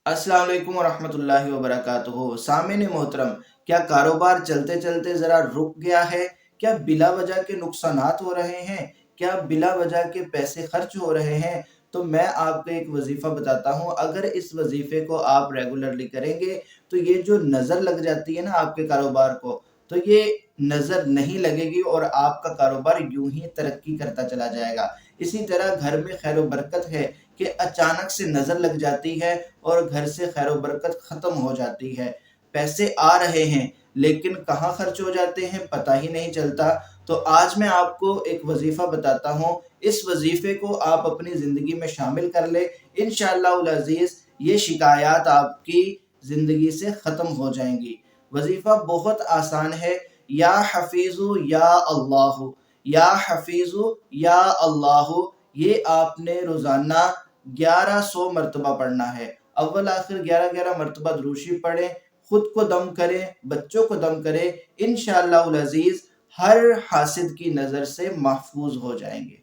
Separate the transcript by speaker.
Speaker 1: अस्सलाम वालेकुम वरहमतुल्लाहि वबरकातुहू। सामिन मोहतरम, क्या कारोबार चलते चलते ज़रा रुक गया है? क्या बिला वजह के नुकसानात हो रहे हैं? क्या बिला वजह के पैसे खर्च हो रहे हैं? तो मैं आपको एक वजीफ़ा बताता हूँ। अगर इस वजीफ़े को आप रेगुलरली करेंगे तो ये जो नज़र लग जाती है ना आपके कारोबार को, तो ये नज़र नहीं लगेगी और आपका कारोबार यूं ही तरक्की करता चला जाएगा। इसी तरह घर में खैर बरकत है कि अचानक से नज़र लग जाती है और घर से खैर बरकत ख़त्म हो जाती है। पैसे आ रहे हैं लेकिन कहाँ खर्च हो जाते हैं पता ही नहीं चलता। तो आज मैं आपको एक वजीफ़ा बताता हूँ, इस वजीफ़े को आप अपनी ज़िंदगी में शामिल कर ले। इंशाअल्लाहुल अज़ीज़ ये शिकायत आपकी ज़िंदगी से ख़त्म हो जाएंगी। वजीफ़ा बहुत आसान है। या हफीज़ु या अल्लाह, या हफीज़ु या अल्लाह, ये आपने रोज़ाना 1100 मरतबा पढ़ना है। अव्वल आखिर 11-11 मरतबा दुरूशी पढ़ें, खुद को दम करें, बच्चों को दम करें। इंशाअल्लाहुल अज़ीज़ हर हासिद की नज़र से महफूज हो जाएंगे।